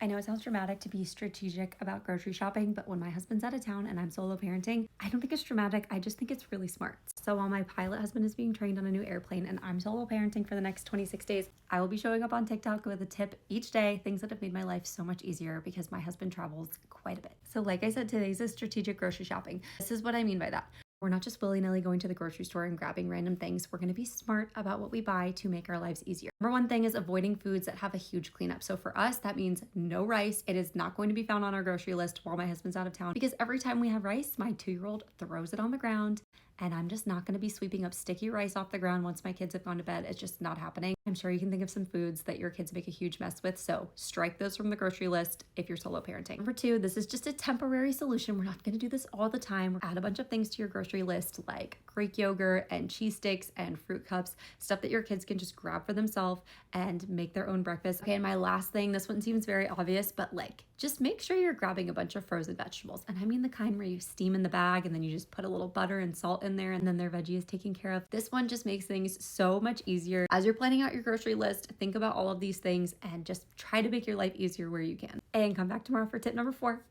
I know it sounds dramatic to be strategic about grocery shopping, but when my husband's out of town and I'm solo parenting, I don't think it's dramatic. I just think it's really smart. So while my pilot husband is being trained on a new airplane and I'm solo parenting for the next 26 days, I will be showing up on TikTok with a tip each day, things that have made my life so much easier because my husband travels quite a bit. So like I said, today's is strategic grocery shopping. This is what I mean by that. We're not just willy-nilly going to the grocery store and grabbing random things. We're going to be smart about what we buy to make our lives easier. Number one thing is avoiding foods that have a huge cleanup. So for us, that means no rice. It is not going to be found on our grocery list while my husband's out of town because every time we have rice, my 2-year-old throws it on the ground and I'm just not going to be sweeping up sticky rice off the ground once my kids have gone to bed. It's just not happening. I'm sure you can think of some foods that your kids make a huge mess with, so strike those from the grocery list if you're solo parenting. Number two, this is just a temporary solution. We're not going to do this all the time. Add a bunch of things to your grocery list like Greek yogurt and cheese sticks and fruit cups, stuff that your kids can just grab for themselves and make their own breakfast. Okay, and my last thing, this one seems very obvious, but just make sure you're grabbing a bunch of frozen vegetables. And I mean the kind where you steam in the bag and then you just put a little butter and salt in there and then their veggie is taken care of. This one just makes things so much easier. As you're planning out your grocery list, think about all of these things and just try to make your life easier where you can. And come back tomorrow for tip number 4.